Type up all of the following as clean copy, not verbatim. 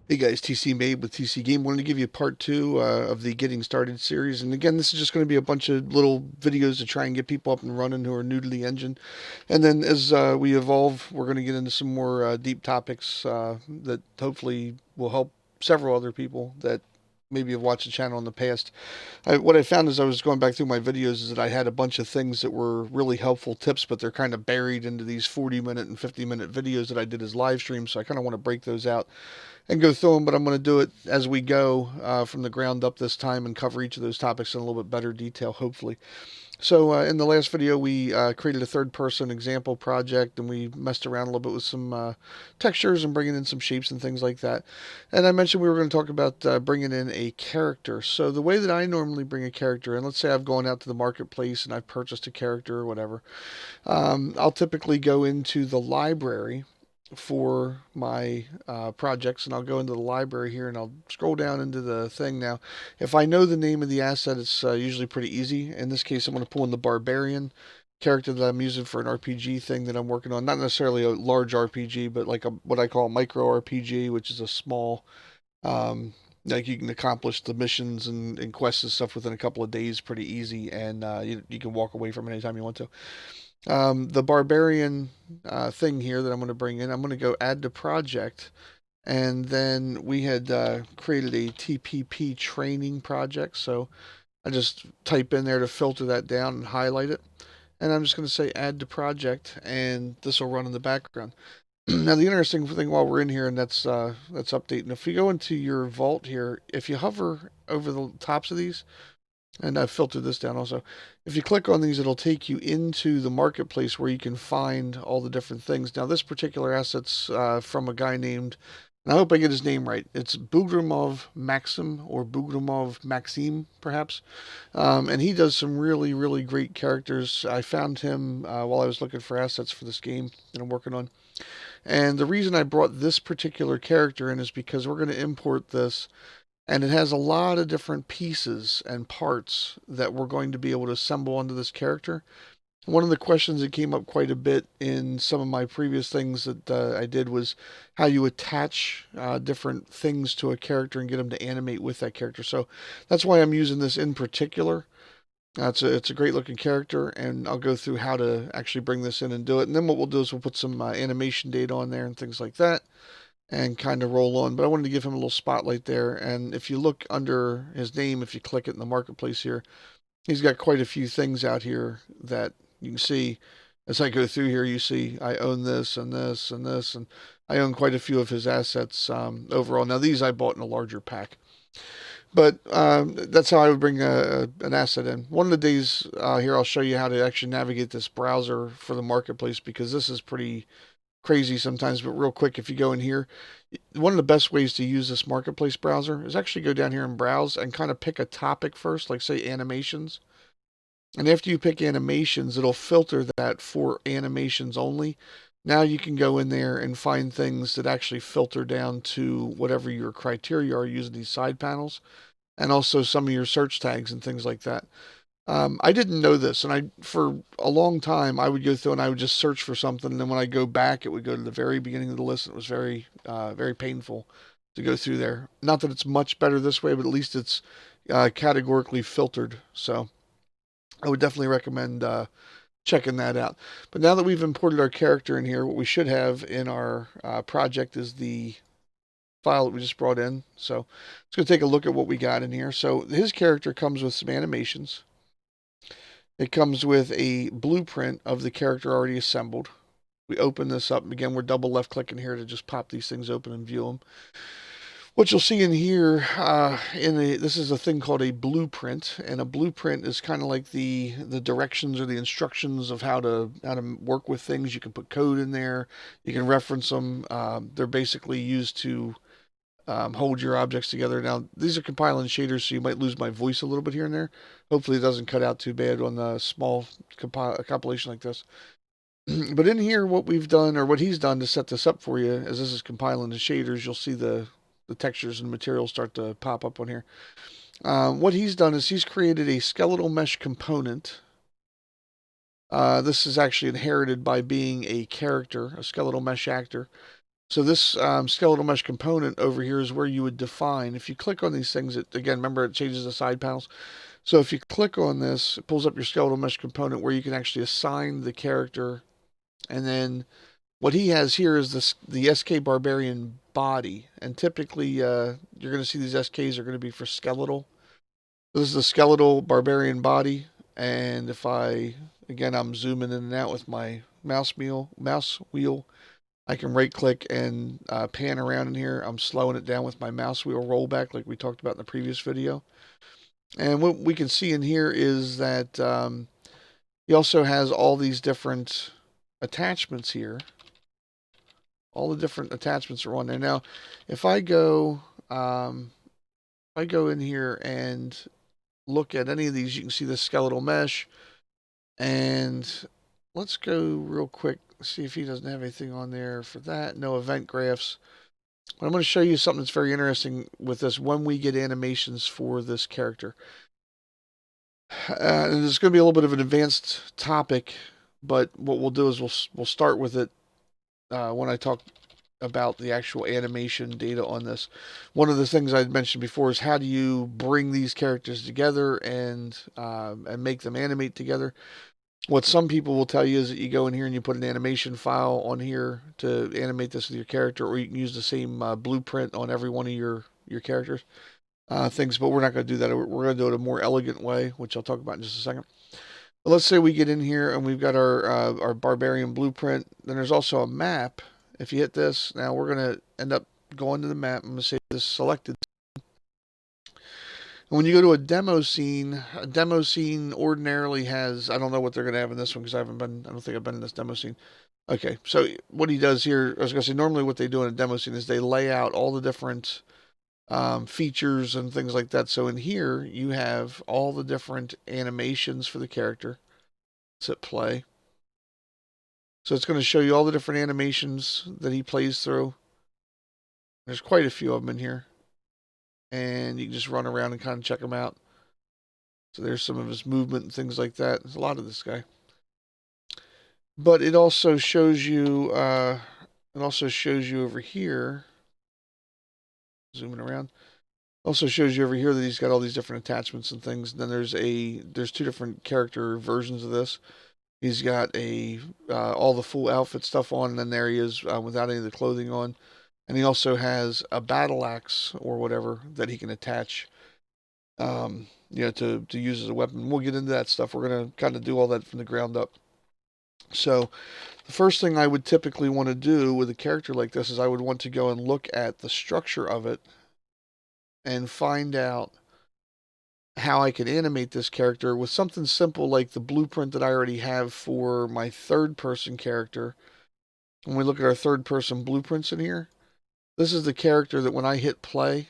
Hey guys, TC Mabe with TC Game. Wanted to give you part two of the Getting Started series. And again, this is just going to be a bunch of little videos to try and get people up and running who are new to the engine. And then as we evolve, we're going to get into some more deep topics that hopefully will help several other people that maybe have watched the channel in the past. What I found as I was going back through my videos is that I had a bunch of things that were really helpful tips, but they're kind of buried into these 40-minute and 50-minute videos that I did as live streams. So I kind of want to break those out and go through them, but I'm going to do it as we go from the ground up this time and cover each of those topics in a little bit better detail, hopefully. So in the last video, we created a third-person example project, and we messed around a little bit with some textures and bringing in some shapes and things like that. And I mentioned we were going to talk about bringing in a character. So the way that I normally bring a character in, let's say I've gone out to the marketplace and I've purchased a character or whatever, I'll typically go into the library for my projects, and I'll go into the library here and I'll scroll down into the thing. Now if I know the name of the asset, it's usually pretty easy. In this case, I'm going to pull in the barbarian character that I'm using for an RPG thing that I'm working on. Not necessarily a large RPG, but like what I call a micro RPG, which is a small, like you can accomplish the missions and quests and stuff within a couple of days pretty easy, and you can walk away from it anytime you want to. The barbarian thing here that I'm going to bring in, I'm going to go add to project. And then we had created a TPP training project. So I just type in there to filter that down and highlight it. And I'm just going to say add to project, and this will run in the background. Now the interesting thing while we're in here, and that's updating. If you go into your vault here, if you hover over the tops of these, and I've filtered this down also. If you click on these, it'll take you into the marketplace where you can find all the different things. Now, this particular asset's from a guy named, and I hope I get his name right. It's Bugramov Maxim, or Bugramov Maxim, perhaps. And he does some really, really great characters. I found him while I was looking for assets for this game that I'm working on. And the reason I brought this particular character in is because we're going to import this, and it has a lot of different pieces and parts that we're going to be able to assemble onto this character. One of the questions that came up quite a bit in some of my previous things that I did was how you attach different things to a character and get them to animate with that character. So that's why I'm using this in particular. It's a great looking character, and I'll go through how to actually bring this in and do it. And then what we'll do is we'll put some animation data on there and things like that, and kind of roll on. But I wanted to give him a little spotlight there. And if you look under his name, if you click it in the marketplace here, he's got quite a few things out here that you can see. As I go through here, you see I own this and this and this, and I own quite a few of his assets overall. Now these I bought in a larger pack. But that's how I would bring an asset in. One of the days here, I'll show you how to actually navigate this browser for the marketplace, because this is pretty crazy sometimes. But real quick, if you go in here, one of the best ways to use this marketplace browser is actually go down here and browse and kind of pick a topic first, like say animations. And after you pick animations, it'll filter that for animations only. Now you can go in there and find things that actually filter down to whatever your criteria are using these side panels, and also some of your search tags and things like that. I didn't know this, and for a long time I would go through and I would just search for something, and then when I go back, it would go to the very beginning of the list. And it was very, very painful to go through there. Not that it's much better this way, but at least it's categorically filtered. So I would definitely recommend checking that out. But now that we've imported our character in here, what we should have in our project is the file that we just brought in. So let's go take a look at what we got in here. So his character comes with some animations. It comes with a blueprint of the character already assembled. We open this up. Again, we're double left clicking here to just pop these things open and view them. What you'll see in here, this is a thing called a blueprint, and a blueprint is kind of like the directions or the instructions of how to work with things. You can put code in there, you can reference them. They're basically used to hold your objects together. Now, these are compiling shaders, so you might lose my voice a little bit here and there. Hopefully, it doesn't cut out too bad on a small compilation like this. But in here, what we've done, or what he's done to set this up for you, as this is compiling the shaders, you'll see the textures and materials start to pop up on here. What he's done is he's created a skeletal mesh component. This is actually inherited by being a character, a skeletal mesh actor. So this skeletal mesh component over here is where you would define. If you click on these things, it again, remember it changes the side panels. So if you click on this, it pulls up your skeletal mesh component where you can actually assign the character. And then what he has here is the SK Barbarian body. And typically you're going to see these SKs are going to be for skeletal. This is the skeletal barbarian body. And if again, I'm zooming in and out with my mouse wheel. I can right click and pan around in here. I'm slowing it down with my mouse wheel rollback like we talked about in the previous video. And what we can see in here is that he also has all these different attachments here. All the different attachments are on there. Now, if I go in here and look at any of these, you can see the skeletal mesh. And let's go real quick, see if he doesn't have anything on there for that. No event graphs. But I'm going to show you something that's very interesting with this when we get animations for this character. And it's going to be a little bit of an advanced topic, but what we'll do is we'll start with it when I talk about the actual animation data on this. One of the things I mentioned before is how do you bring these characters together and make them animate together. What some people will tell you is that you go in here and you put an animation file on here to animate this with your character, or you can use the same blueprint on every one of your characters. Things, but we're not going to do that. We're going to do it a more elegant way, which I'll talk about in just a second. But let's say we get in here and we've got our barbarian blueprint. Then there's also a map. If you hit this, now we're going to end up going to the map. I'm going to say this selected. And when you go to a demo scene ordinarily has, I don't know what they're going to have in this one because I don't think I've been in this demo scene. Okay, so what he does here, I was going to say, normally what they do in a demo scene is they lay out all the different features and things like that. So in here, you have all the different animations for the character. Let's hit play. So it's going to show you all the different animations that he plays through. There's quite a few of them in here. And you can just run around and kind of check them out. So there's some of his movement and things like that. There's a lot of this guy. But it also shows you over here, zooming around. Also shows you over here that he's got all these different attachments and things. And then there's two different character versions of this. He's got all the full outfit stuff on, and then there he is without any of the clothing on. And he also has a battle axe or whatever that he can attach, to use as a weapon. We'll get into that stuff. We're going to kind of do all that from the ground up. So the first thing I would typically want to do with a character like this is I would want to go and look at the structure of it and find out how I can animate this character with something simple like the blueprint that I already have for my third person character. When we look at our third person blueprints in here, this is the character that when I hit play,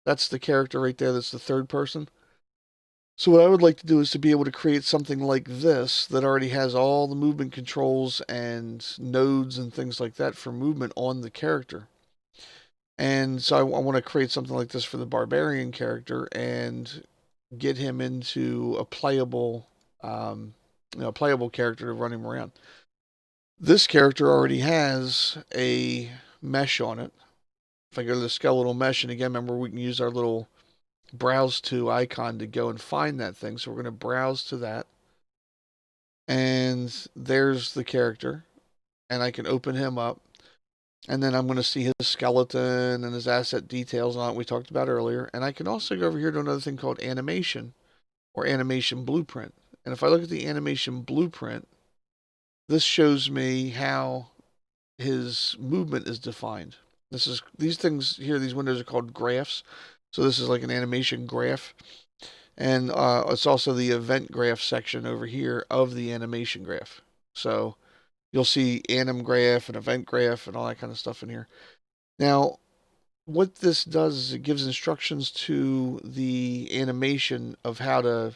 that's the character right there that's the third person. So what I would like to do is to be able to create something like this that already has all the movement controls and nodes and things like that for movement on the character. And so I want to create something like this for the barbarian character and get him into a playable character to run him around. This character already has a mesh on it. If I go to the skeletal mesh, and again, remember we can use our little browse to icon to go and find that thing. So we're going to browse to that. And there's the character. And I can open him up. And then I'm going to see his skeleton and his asset details on it we talked about earlier. And I can also go over here to another thing called animation or animation blueprint. And if I look at the animation blueprint, this shows me how his movement is defined. These things here, these windows are called graphs. So this is like an animation graph. And it's also the event graph section over here of the animation graph. So you'll see anim graph and event graph and all that kind of stuff in here. Now, what this does is it gives instructions to the animation of how to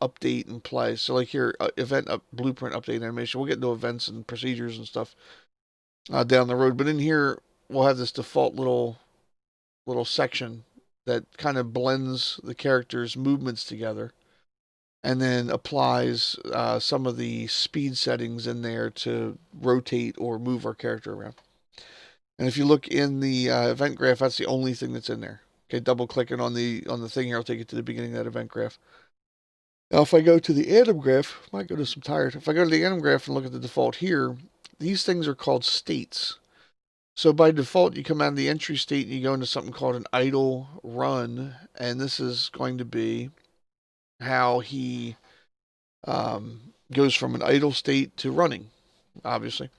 update and play. So like here, blueprint update animation. We'll get into events and procedures and stuff down the road. But in here, we'll have this default little section that kind of blends the characters' movements together and then applies some of the speed settings in there to rotate or move our character around. And if you look in the event graph, that's the only thing that's in there. Okay, double clicking on the thing here, I'll take you to the beginning of that event graph. Now, if I go to the atom graph, I might go to some tired. If I go to the atom graph and look at the default here, these things are called states. So by default, you come out of the entry state and you go into something called an idle run, and this is going to be how he goes from an idle state to running, obviously,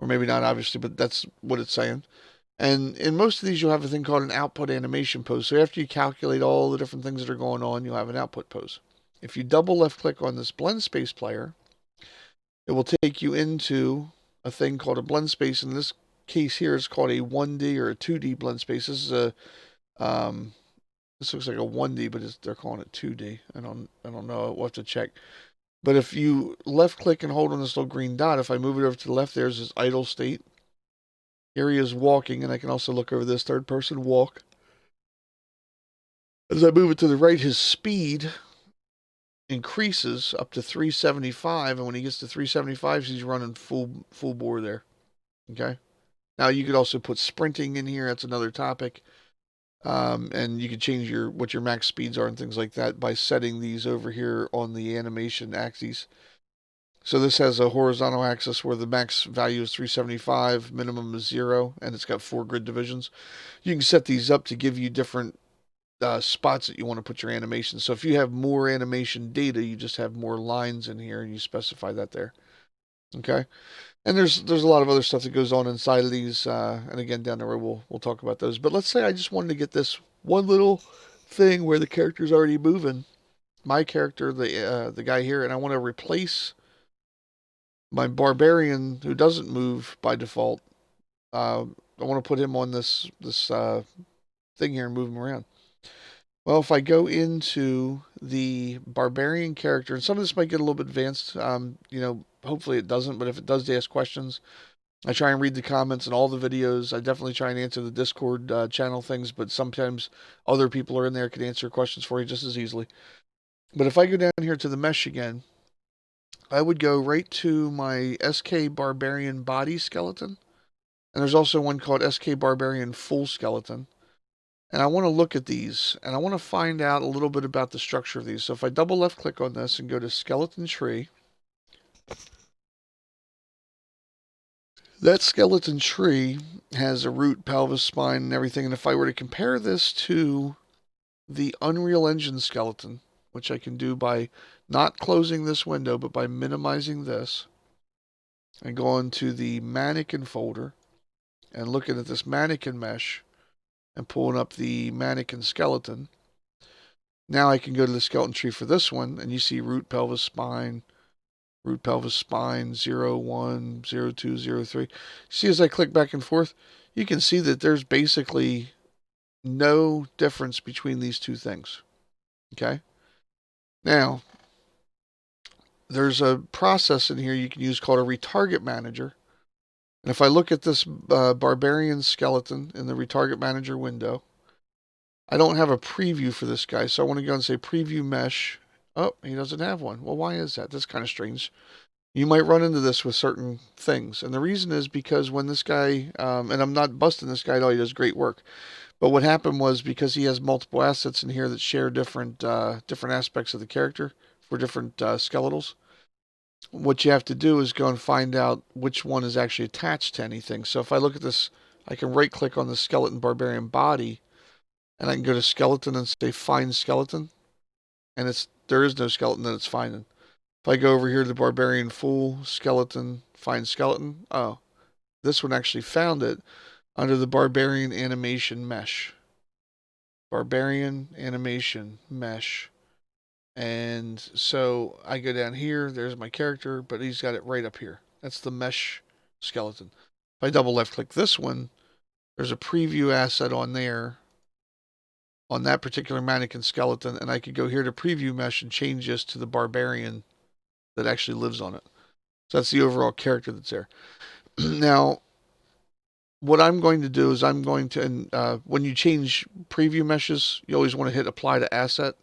or maybe not obviously, but that's what it's saying. And in most of these, you'll have a thing called an output animation pose. So after you calculate all the different things that are going on, you'll have an output pose. If you double left click on this blend space player, it will take you into a thing called a blend space. In this case here, it's called a 1D or a 2D blend space. This is a this looks like a 1D, but they're calling it 2D. I don't know. We'll have to check. But if you left click and hold on this little green dot, if I move it over to the left, there's this idle state. Here he is walking, and I can also look over this third person walk. As I move it to the right, his speed increases up to 375, and when he gets to 375, he's running full bore there. Okay. Now you could also put sprinting in here. That's another topic. And you can change what your max speeds are and things like that by setting these over here on the animation axes. So this has a horizontal axis where the max value is 375, minimum is 0, and it's got 4 grid divisions. You can set these up to give you different spots that you want to put your animation. So if you have more animation data, you just have more lines in here, and you specify that there. Okay. And there's a lot of other stuff that goes on inside of these, and again down the road we'll talk about those. But let's say I just wanted to get this one little thing where the character's already moving, my character, the guy here, and I want to replace my barbarian who doesn't move by default. I want to put him on this thing here and move him around. Well, if I go into the barbarian character, and some of this might get a little bit advanced, hopefully it doesn't, but if it does, they ask questions. I try and read the comments in all the videos. I definitely try and answer the Discord channel things, but sometimes other people are in there can answer questions for you just as easily. But if I go down here to the mesh again, I would go right to my SK Barbarian Body Skeleton. And there's also one called SK Barbarian Full Skeleton. And I want to look at these, and I want to find out a little bit about the structure of these. So if I double left click on this and go to Skeleton Tree, that skeleton tree has a root, pelvis, spine, and everything. And if I were to compare this to the Unreal Engine skeleton, which I can do by not closing this window, but by minimizing this, and going to the mannequin folder and looking at this mannequin mesh and pulling up the mannequin skeleton. Now I can go to the skeleton tree for this one, and you see root, pelvis, spine, 0, 1, 0, 2, 0, 3. See, as I click back and forth, you can see that there's basically no difference between these two things. Okay? Now, there's a process in here you can use called a Retarget Manager. And if I look at this barbarian skeleton in the Retarget Manager window, I don't have a preview for this guy, so I want to go and say Preview Mesh. Oh, he doesn't have one. Well, why is that? That's kind of strange. You might run into this with certain things. And the reason is because when this guy, and I'm not busting this guy at all, he does great work. But what happened was because he has multiple assets in here that share different aspects of the character for different skeletals, what you have to do is go and find out which one is actually attached to anything. So if I look at this, I can right click on the skeleton barbarian body, and I can go to skeleton and say find skeleton, and there is no skeleton that it's finding. If I go over here to the barbarian full skeleton, find skeleton, oh, this one actually found it under the barbarian animation mesh. Barbarian animation mesh. And so I go down here, there's my character, but he's got it right up here. That's the mesh skeleton. If I double left click this one, there's a preview asset on there on that particular mannequin skeleton, and I could go here to preview mesh and change this to the barbarian that actually lives on it. So that's the overall character that's there. Now, what I'm going to do is I'm going to, and when you change preview meshes, you always want to hit apply to asset.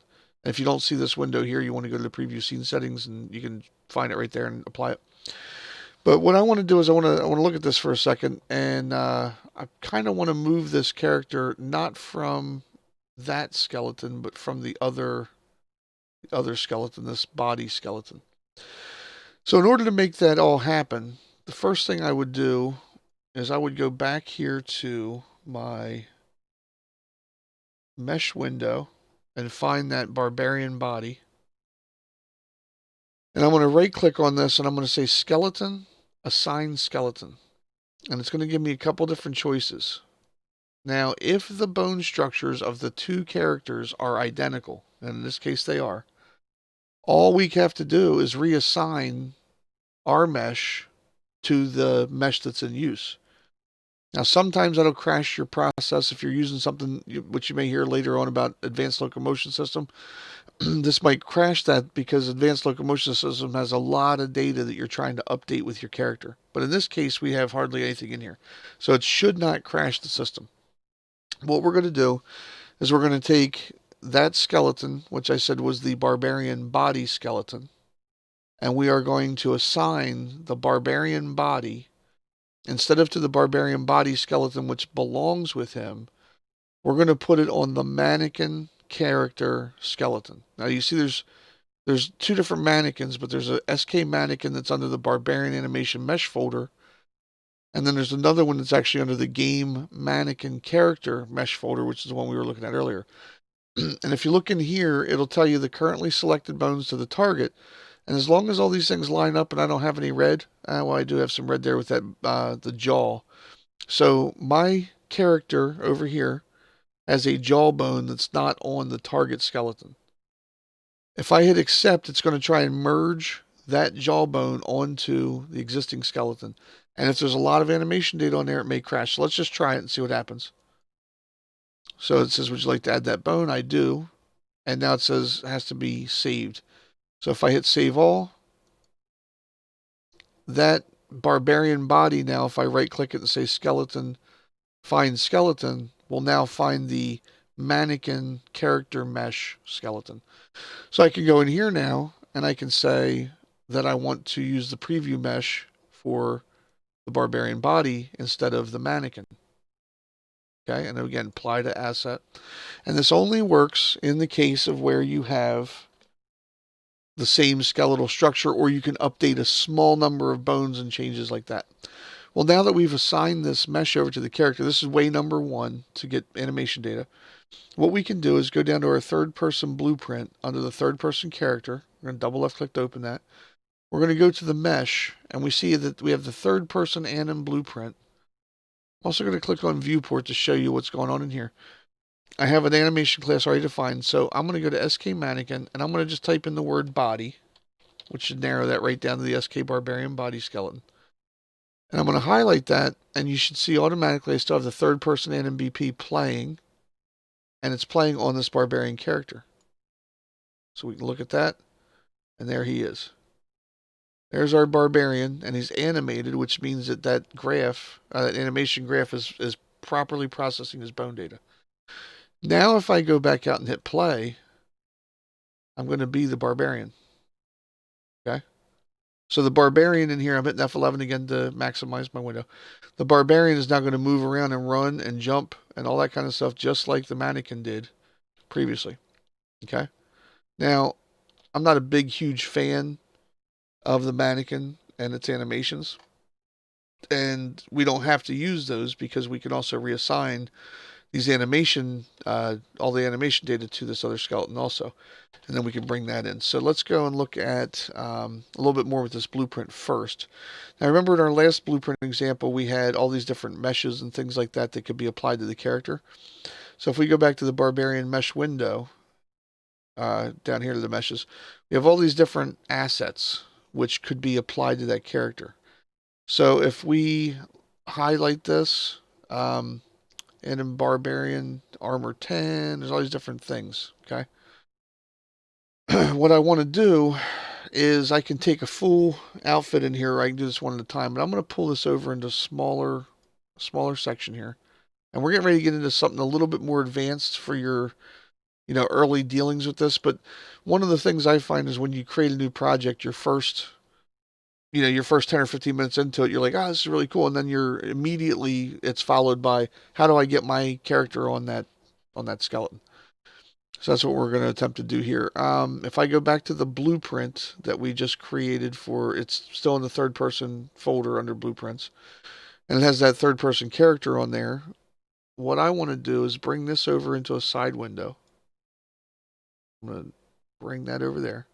And if you don't see this window here, you want to go to the preview scene settings, and you can find it right there and apply it. But what I want to do is I want to look at this for a second, and I kind of want to move this character not from that skeleton, but from the other skeleton, this body skeleton. So in order to make that all happen, the first thing I would do is I would go back here to my mesh window and find that barbarian body. And I'm going to right click on this and I'm going to say skeleton, assign skeleton. And it's going to give me a couple different choices. Now, if the bone structures of the two characters are identical, and in this case they are, all we have to do is reassign our mesh to the mesh that's in use. Now, sometimes that'll crash your process if you're using something which you may hear later on about advanced locomotion system. This might crash that because advanced locomotion system has a lot of data that you're trying to update with your character. But in this case, we have hardly anything in here. So it should not crash the system. What we're going to do is we're going to take that skeleton, which I said was the barbarian body skeleton, and we are going to assign the barbarian body, instead of to the barbarian body skeleton, which belongs with him, we're going to put it on the mannequin character skeleton. Now you see there's two different mannequins, but there's a SK mannequin that's under the barbarian animation mesh folder. And then there's another one that's actually under the game mannequin character mesh folder, which is the one we were looking at earlier. And if you look in here, it'll tell you the currently selected bones to the target. And as long as all these things line up and I don't have any red, well, I do have some red there with that the jaw. So my character over here has a jawbone that's not on the target skeleton. If I hit accept, it's going to try and merge that jawbone onto the existing skeleton. And if there's a lot of animation data on there, it may crash. So let's just try it and see what happens. So it says, would you like to add that bone? I do. And now it says it has to be saved. So if I hit save all, that barbarian body now, if I right click it and say skeleton, find skeleton, will now find the mannequin character mesh skeleton. So I can go in here now and I can say that I want to use the preview mesh for the barbarian body instead of the mannequin. Okay, and again, apply to asset. And this only works in the case of where you have the same skeletal structure, or you can update a small number of bones and changes like that. Well, now that we've assigned this mesh over to the character, this is way number one to get animation data. What we can do is go down to our third person blueprint under the third person character. We're going to double left click to open that. We're going to go to the mesh and we see that we have the third person Anim blueprint. I'm also going to click on viewport to show you what's going on in here. I have an animation class already defined, so I'm going to go to SK Mannequin and I'm going to just type in the word body, which should narrow that right down to the SK Barbarian body skeleton. And I'm going to highlight that, and you should see automatically I still have the third person NMBP playing, and it's playing on this barbarian character. So we can look at that, and there he is. There's our barbarian, and he's animated, which means that that graph, that animation graph is properly processing his bone data. Now if I go back out and hit play, I'm going to be the barbarian. Okay? So the barbarian in here, I'm hitting F11 again to maximize my window. The barbarian is now going to move around and run and jump and all that kind of stuff, just like the mannequin did previously. Okay? Now, I'm not a big, huge fan of the mannequin and its animations. And we don't have to use those because we can also reassign these animation, all the animation data to this other skeleton also. And then we can bring that in. So let's go and look at a little bit more with this blueprint first. Now remember in our last blueprint example, we had all these different meshes and things like that that could be applied to the character. So if we go back to the barbarian mesh window, down here to the meshes, we have all these different assets which could be applied to that character. So if we highlight this, and in barbarian armor 10, there's all these different things, okay? What I want to do is I can take a full outfit in here, or I can do this one at a time, but I'm going to pull this over into smaller section here. And we're getting ready to get into something a little bit more advanced for your, early dealings with this. But one of the things I find is when you create a new project, your first your first 10 or 15 minutes into it, you're like, oh, this is really cool. And then it's followed by, how do I get my character on that skeleton? So that's what we're going to attempt to do here. If I go back to the blueprint that we just created it's still in the third person folder under blueprints, and it has that third person character on there. What I want to do is bring this over into a side window. I'm going to bring that over there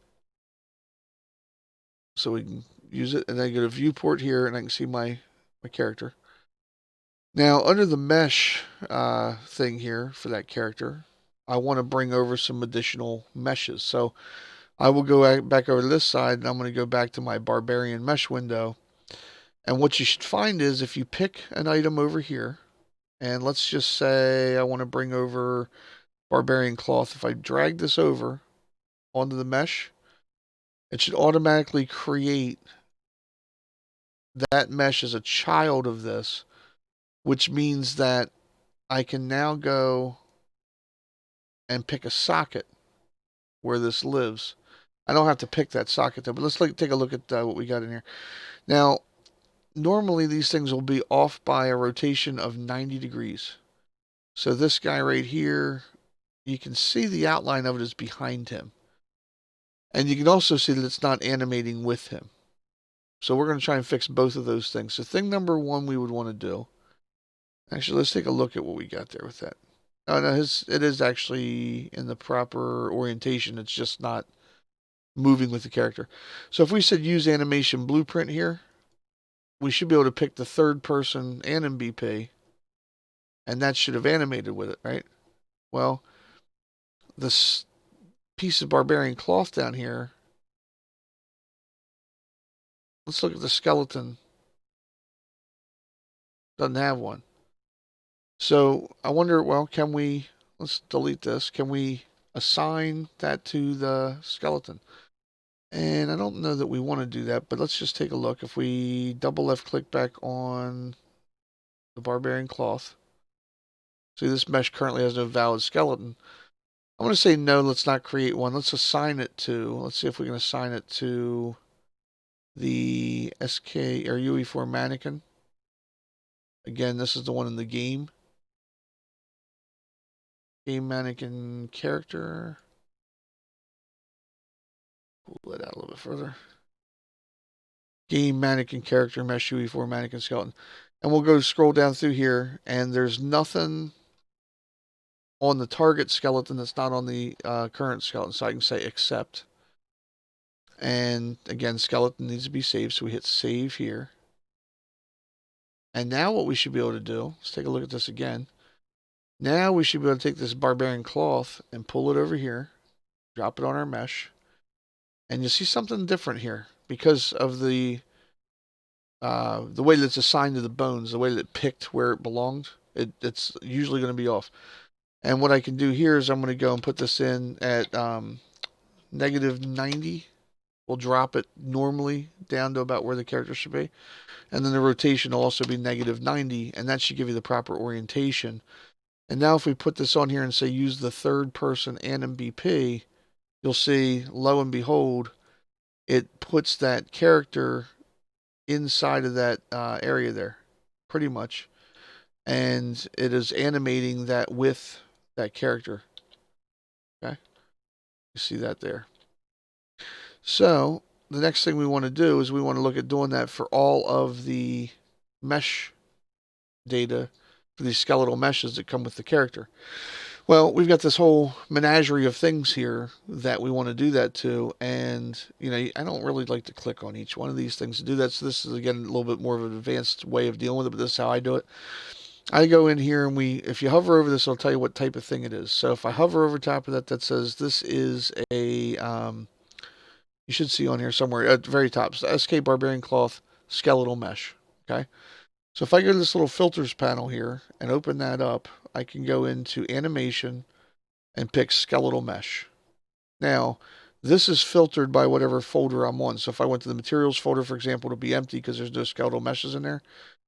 so we can use it. And then I go to viewport here and I can see my character. Now, under the mesh thing here for that character, I want to bring over some additional meshes. So I will go back over to this side and I'm going to go back to my barbarian mesh window. And what you should find is if you pick an item over here, and let's just say I want to bring over barbarian cloth. If I drag this over onto the mesh, it should automatically create that mesh as a child of this, which means that I can now go and pick a socket where this lives. I don't have to pick that socket though, but let's take a look at what we got in here. Now, normally these things will be off by a rotation of 90 degrees. So this guy right here, you can see the outline of it is behind him. And you can also see that it's not animating with him. So we're going to try and fix both of those things. So thing number one we would want to do, actually, let's take a look at what we got there with that. Oh, no, it is actually in the proper orientation. It's just not moving with the character. So if we said use animation blueprint here, we should be able to pick the third person and MBP, and that should have animated with it, right? Well, this piece of barbarian cloth down here, let's look at the skeleton. Doesn't have one. So I wonder, well, let's delete this. Can we assign that to the skeleton? And I don't know that we want to do that, but let's just take a look. If we double left click back on the barbarian cloth, see this mesh currently has no valid skeleton. I'm going to say no, let's not create one. Let's assign it to, let's see if we can assign it to the SK or UE4 mannequin. Again, this is the one in the game. Game mannequin character. Pull that out a little bit further. Game mannequin character mesh UE4 mannequin skeleton. And we'll go scroll down through here, and there's nothing on the target skeleton that's not on the current skeleton. So I can say accept. And again, skeleton needs to be saved, so we hit save here. And now what we should be able to do, let's take a look at this again. Now we should be able to take this barbarian cloth and pull it over here, drop it on our mesh, and you'll see something different here because of the way that it's assigned to the bones, the way that it picked where it belonged. It's usually going to be off. And what I can do here is I'm going to go and put this in at -90. We'll drop it normally down to about where the character should be. And then the rotation will also be -90, and that should give you the proper orientation. And now if we put this on here and say use the third person and MBP, you'll see, lo and behold, it puts that character inside of that area there, pretty much. And it is animating that with that character. Okay, you see that there. So the next thing we want to do is we want to look at doing that for all of the mesh data for these skeletal meshes that come with the character. Well, we've got this whole menagerie of things here that we want to do that to, and I don't really like to click on each one of these things to do that. So this is again a little bit more of an advanced way of dealing with it, but this is how I do it. I go in here and if you hover over this, it'll tell you what type of thing it is. So if I hover over top of that, that says this is a, you should see on here somewhere at the very top, so SK Barbarian Cloth Skeletal Mesh. Okay. So if I go to this little filters panel here and open that up, I can go into animation and pick skeletal mesh. Now, this is filtered by whatever folder I'm on. So if I went to the materials folder, for example, it'll be empty because there's no skeletal meshes in there.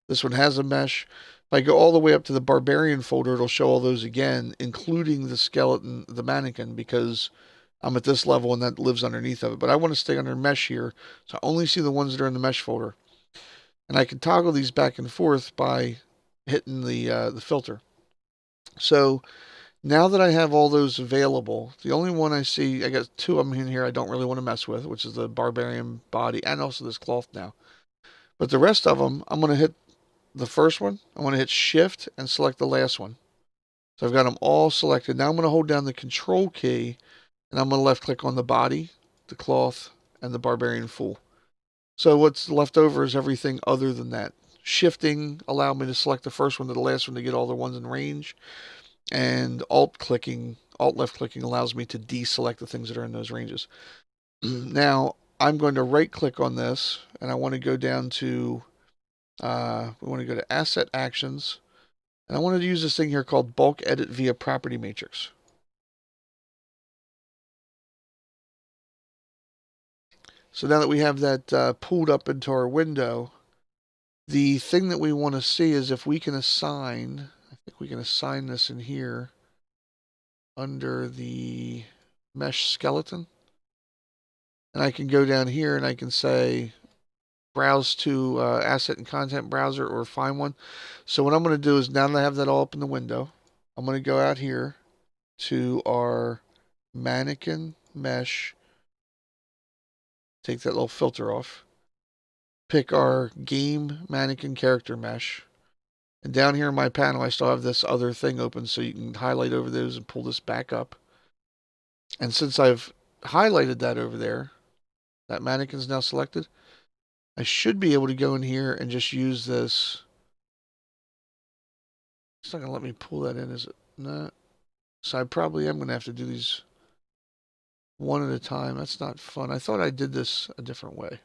This one has a mesh. If I go all the way up to the barbarian folder, it'll show all those again, including the skeleton, the mannequin, because I'm at this level and that lives underneath of it. But I want to stay under mesh here, so I only see the ones that are in the mesh folder. And I can toggle these back and forth by hitting the filter. So now that I have all those available, the only one I see, I got two of them in here I don't really want to mess with, which is the barbarian body and also this cloth now. But the rest of them, I'm going to hit the first one. I want to hit shift and select the last one. So I've got them all selected. Now I'm going to hold down the control key and I'm going to left click on the body, the cloth, and the barbarian fool. So what's left over is everything other than that. Shifting allowed me to select the first one to the last one to get all the ones in range. And alt left clicking allows me to deselect the things that are in those ranges. Now I'm going to right click on this and I want to go down to, we want to go to asset actions. And I want to use this thing here called bulk edit via property matrix. So now that we have that pulled up into our window, the thing that we want to see is if we can assign, I think we can assign this in here under the mesh skeleton. And I can go down here and I can say browse to asset and content browser or find one. So what I'm going to do is now that I have that all up in the window, I'm going to go out here to our mannequin mesh, take that little filter off, pick our game mannequin character mesh. And down here in my panel, I still have this other thing open so you can highlight over those and pull this back up. And since I've highlighted that over there, that mannequin's now selected, I should be able to go in here and just use this. It's not going to let me pull that in, is it? No. So I probably am going to have to do these one at a time. That's not fun. I thought I did this a different way.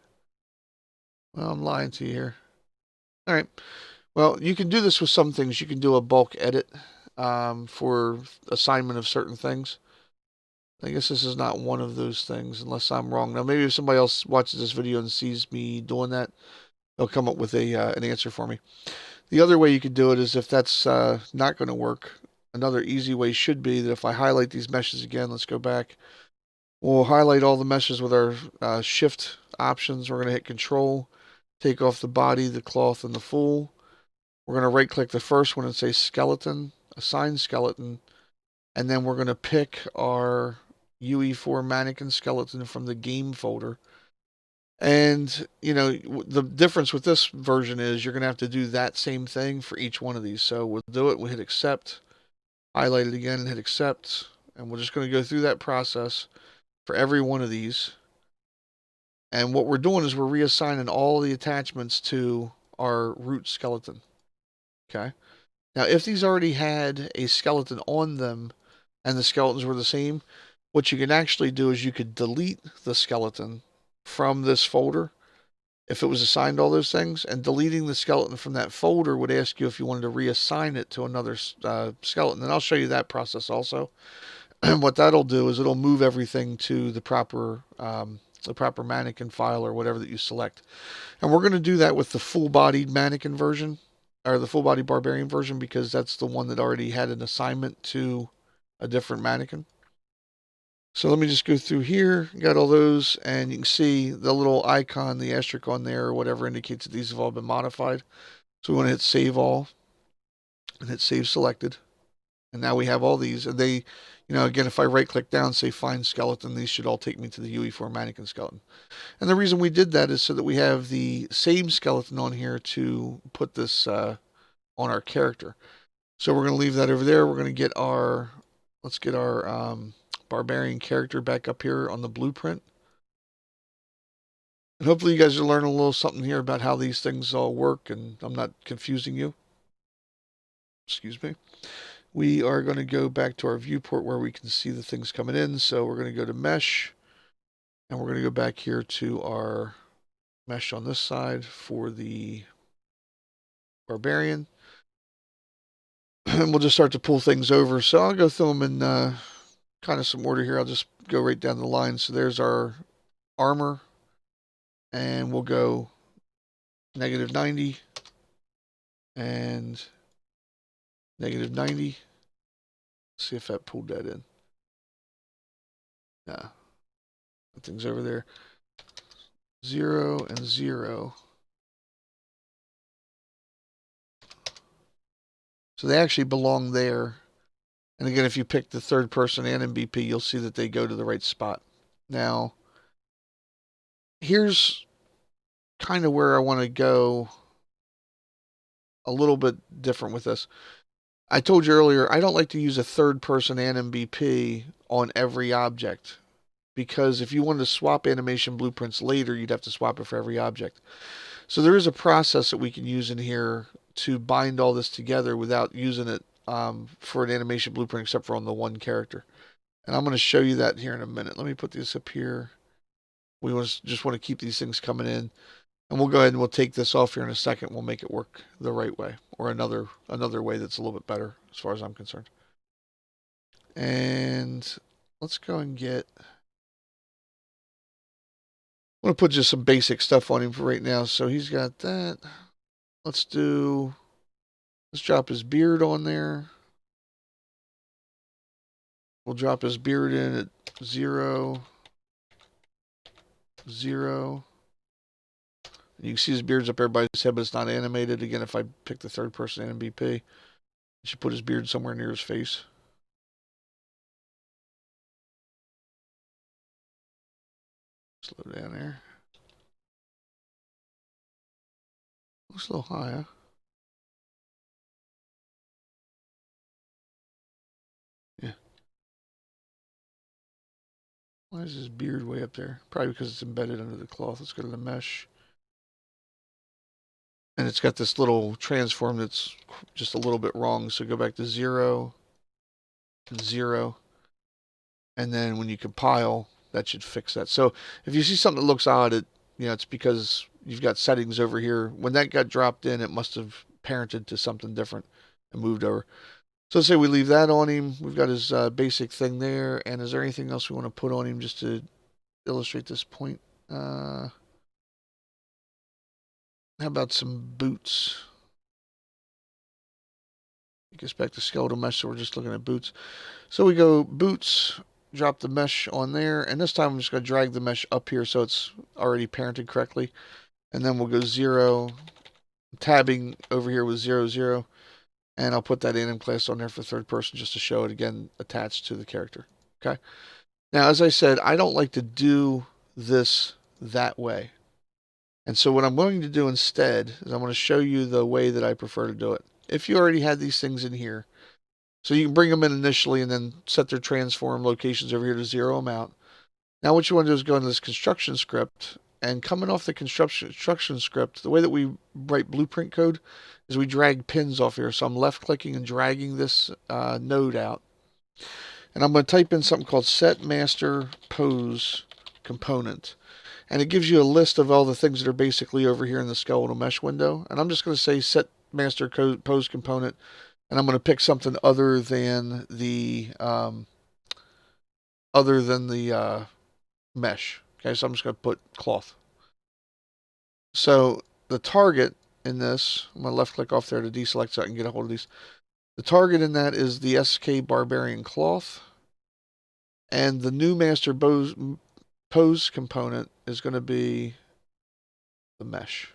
Well, I'm lying to you here. All right. Well, you can do this with some things. You can do a bulk edit for assignment of certain things. I guess this is not one of those things, unless I'm wrong. Now, maybe if somebody else watches this video and sees me doing that, they'll come up with an answer for me. The other way you could do it is if that's not going to work, another easy way should be that if I highlight these meshes again, let's go back. We'll highlight all the meshes with our shift options. We're going to hit control, take off the body, the cloth, and the fool. We're going to right click the first one and say skeleton, assign skeleton, and then we're going to pick our UE4 mannequin skeleton from the game folder. And, you know, the difference with this version is you're going to have to do that same thing for each one of these. So we'll do it, we'll hit accept, highlight it again and hit accept. And we're just going to go through that process for every one of these. And what we're doing is we're reassigning all the attachments to our root skeleton. Okay. Now, if these already had a skeleton on them and the skeletons were the same, what you can actually do is you could delete the skeleton from this folder if it was assigned all those things, and deleting the skeleton from that folder would ask you if you wanted to reassign it to another skeleton. And I'll show you that process also. And what that'll do is it'll move everything to the proper mannequin file or whatever that you select. And we're going to do that with the full-bodied mannequin version, or the full-body barbarian version, because that's the one that already had an assignment to a different mannequin. So let me just go through here, got all those, and you can see the little icon, the asterisk on there or whatever indicates that these have all been modified. So we want to hit save all and hit save selected. And now we have all these. And they, you know, again, if I right click down, say find skeleton, these should all take me to the UE4 mannequin skeleton. And the reason we did that is so that we have the same skeleton on here to put this on our character. So we're going to leave that over there. We're going to get our, let's get our barbarian character back up here on the blueprint. And hopefully you guys are learning a little something here about how these things all work and I'm not confusing you. Excuse me. We are going to go back to our viewport where we can see the things coming in. So we're going to go to mesh and we're going to go back here to our mesh on this side for the barbarian. And we'll just start to pull things over. So I'll go through them in kind of some order here. I'll just go right down the line. So there's our armor. And we'll go -90 and -90. See if that pulled that in. Yeah, that thing's over there. 0 and 0. So they actually belong there. And again, if you pick the third person and MVP, you'll see that they go to the right spot. Now, here's kind of where I want to go a little bit different with this. I told you earlier, I don't like to use a third person and MVP on every object because if you wanted to swap animation blueprints later, you'd have to swap it for every object. So there is a process that we can use in here to bind all this together without using it for an animation blueprint except for on the one character. And I'm going to show you that here in a minute. Let me put this up here. We just want to keep these things coming in. And we'll go ahead and we'll take this off here in a second. We'll make it work the right way or another way that's a little bit better as far as I'm concerned. And let's go and get... I'm going to put just some basic stuff on him for right now. So he's got that. Let's drop his beard on there. We'll drop his beard in at 0, 0. You can see his beard's up everybody's head, but it's not animated. Again, if I pick the third person MVP, I should put his beard somewhere near his face. Slow down there. Looks a little high, huh? Yeah. Why is his beard way up there? Probably because it's embedded under the cloth. Let's go to the mesh. And it's got this little transform that's just a little bit wrong. So go back to 0 and 0. And then when you compile, that should fix that. So if you see something that looks odd, it's because you've got settings over here. When that got dropped in, it must have parented to something different and moved over. So let's say we leave that on him. We've got his basic thing there. And is there anything else we want to put on him just to illustrate this point? How about some boots? It gets back to skeletal mesh, so we're just looking at boots. So we go boots, drop the mesh on there, and this time I'm just going to drag the mesh up here so it's already parented correctly. And then we'll go 0, tabbing over here with 0, 0, and I'll put that anim class on there for third person just to show it again attached to the character. Okay. Now, as I said, I don't like to do this that way. And so what I'm going to do instead is I'm going to show you the way that I prefer to do it. If you already had these things in here, so you can bring them in initially and then set their transform locations over here to 0 them out. Now what you want to do is go into this construction script, and coming off the construction script, the way that we write blueprint code is we drag pins off here. So I'm left clicking and dragging this node out. And I'm going to type in something called set master pose component. And it gives you a list of all the things that are basically over here in the skeletal mesh window. And I'm just going to say set master pose component. And I'm going to pick something other than the mesh. Okay, so I'm just going to put cloth. So the target in this, I'm going to left click off there to deselect so I can get a hold of these. The target in that is the SK Barbarian cloth. And the new master pose component is going to be the mesh.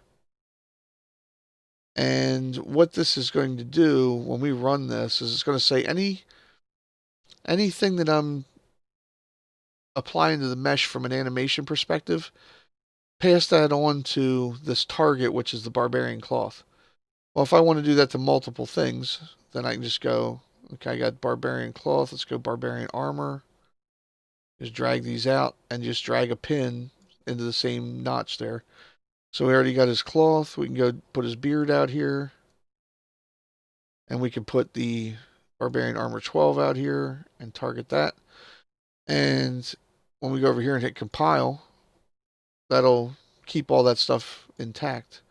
And what this is going to do when we run this is it's going to say anything that I'm applying to the mesh from an animation perspective, pass that on to this target, which is the barbarian cloth. Well, if I want to do that to multiple things, then I can just go, okay, I got barbarian cloth. Let's go barbarian armor. Just drag these out and just drag a pin into the same notch there. So we already got his cloth. We can go put his beard out here. And we can put the barbarian armor 12 out here and target that. And when we go over here and hit compile, that'll keep all that stuff intact.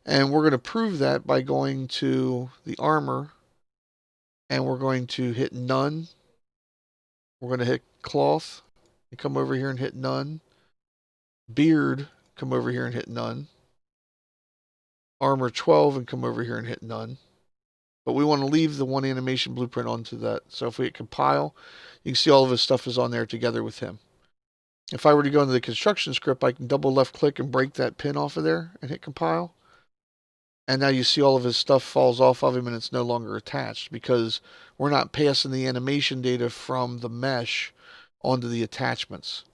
And we're going to prove that by going to the armor, and we're going to hit none. We're going to hit cloth and come over here and hit none. Beard, come over here and hit none. Armor 12 and come over here and hit none. But we want to leave the one animation blueprint onto that. So if we hit compile, you can see all of his stuff is on there together with him. If I were to go into the construction script, I can double left click and break that pin off of there and hit compile. And now you see all of his stuff falls off of him and it's no longer attached because we're not passing the animation data from the mesh onto the attachments.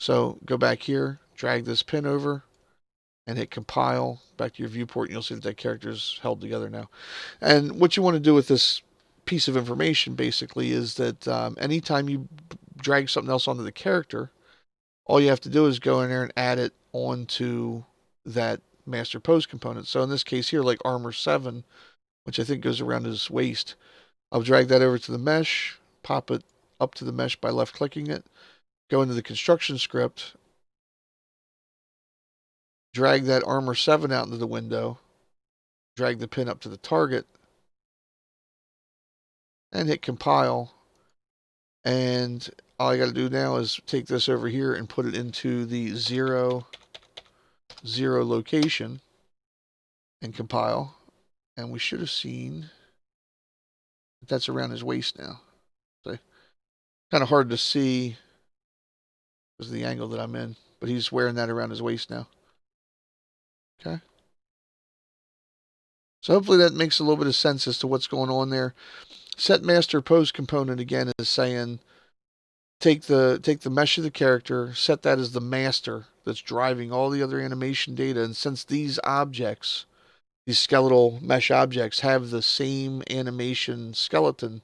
So go back here, drag this pin over, and hit compile back to your viewport, and you'll see that that character is held together now. And what you want to do with this piece of information basically is that anytime you drag something else onto the character, all you have to do is go in there and add it onto that master pose component. So in this case here, like armor 7, which I think goes around his waist, I'll drag that over to the mesh, pop it up to the mesh by left clicking it, go into the construction script, drag that armor 7 out into the window, drag the pin up to the target, and hit compile. And all I got to do now is take this over here and put it into the 0, 0 location and compile. And we should have seen that that's around his waist now. So kind of hard to see because of the angle that I'm in, but he's wearing that around his waist now. Okay. So hopefully that makes a little bit of sense as to what's going on there. Set master pose component again is saying take the mesh of the character, set that as the master that's driving all the other animation data, and since these objects, these skeletal mesh objects, have the same animation skeleton,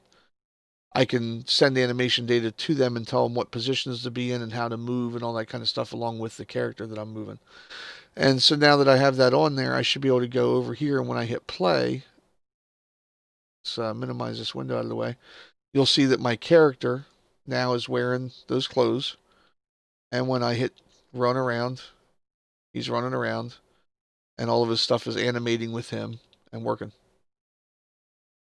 I can send animation data to them and tell them what positions to be in and how to move and all that kind of stuff along with the character that I'm moving. And so now that I have that on there, I should be able to go over here, and when I hit play, let's minimize this window out of the way, you'll see that my character now is wearing those clothes. And when I hit run around, he's running around, and all of his stuff is animating with him and working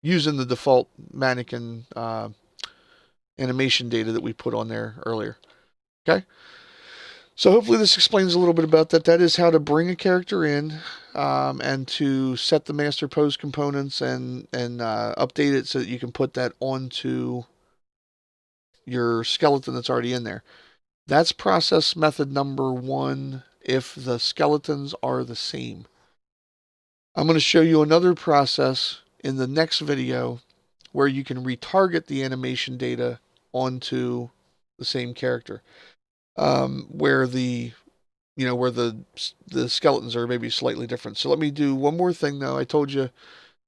using the default mannequin animation data that we put on there earlier. Okay. So hopefully this explains a little bit about that. That is how to bring a character in and to set the master pose components and update it so that you can put that onto your skeleton that's already in there. That's process method number 1 if the skeletons are the same. I'm going to show you another process in the next video where you can retarget the animation data onto the same character. Where the skeletons are maybe slightly different. So let me do one more thing though. I told you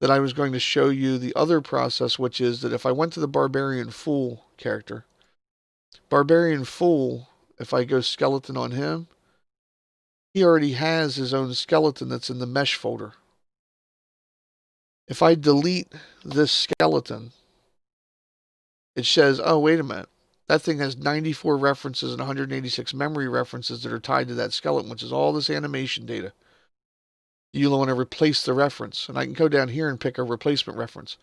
that I was going to show you the other process, which is that if I went to the Barbarian Fool character, Barbarian Fool, if I go skeleton on him, he already has his own skeleton that's in the mesh folder. If I delete this skeleton, it says, oh, wait a minute. That thing has 94 references and 186 memory references that are tied to that skeleton, which is all this animation data. You want to replace the reference. And I can go down here and pick a replacement reference.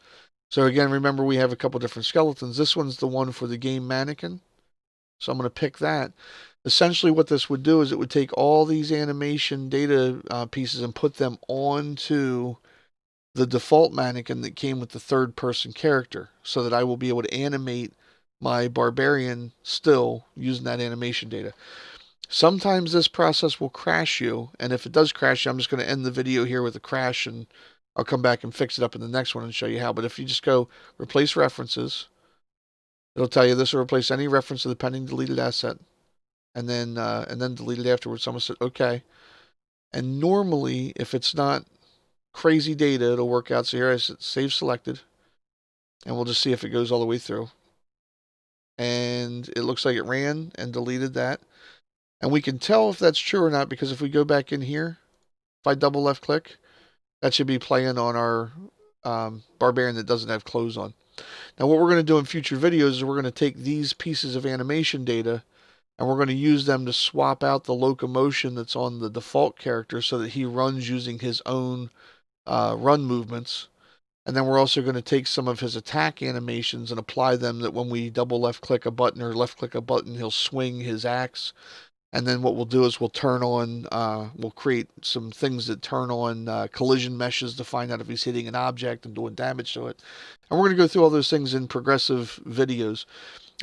So again, remember we have a couple different skeletons. This one's the one for the game mannequin. So I'm going to pick that. Essentially what this would do is it would take all these animation data pieces and put them onto the default mannequin that came with the third person character so that I will be able to animate my barbarian still using that animation data. Sometimes this process will crash you, and if it does crash you, I'm just going to end the video here with a crash, and I'll come back and fix it up in the next one and show you how. But if you just go replace references, it'll tell you this will replace any reference to the pending deleted asset, and then delete it afterwards. So I'm going to say okay. And normally, if it's not crazy data, it'll work out. So here I said save selected, and we'll just see if it goes all the way through. And it looks like it ran and deleted that. And we can tell if that's true or not because if we go back in here, if I double left click, that should be playing on our barbarian that doesn't have clothes on. Now what we're going to do in future videos is we're going to take these pieces of animation data and we're going to use them to swap out the locomotion that's on the default character so that he runs using his own run movements. And then we're also going to take some of his attack animations and apply them that when we double left click a button or left click a button, he'll swing his axe. And then what we'll do is we'll turn on, we'll create some things that turn on collision meshes to find out if he's hitting an object and doing damage to it. And we're going to go through all those things in progressive videos.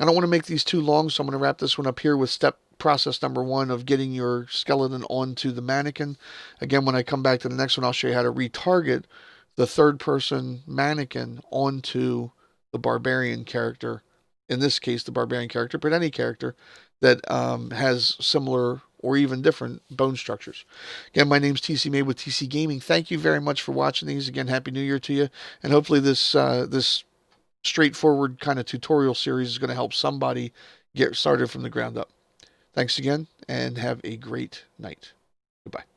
I don't want to make these too long, so I'm going to wrap this one up here with process number 1 of getting your skeleton onto the mannequin. Again, when I come back to the next one, I'll show you how to retarget the third person mannequin onto the barbarian character. In this case, the barbarian character, but any character that has similar or even different bone structures. Again, my name's TC Mabe with TC Gaming. Thank you very much for watching these. Again, Happy New Year to you. And hopefully this straightforward kind of tutorial series is going to help somebody get started from the ground up. Thanks again, and have a great night. Goodbye.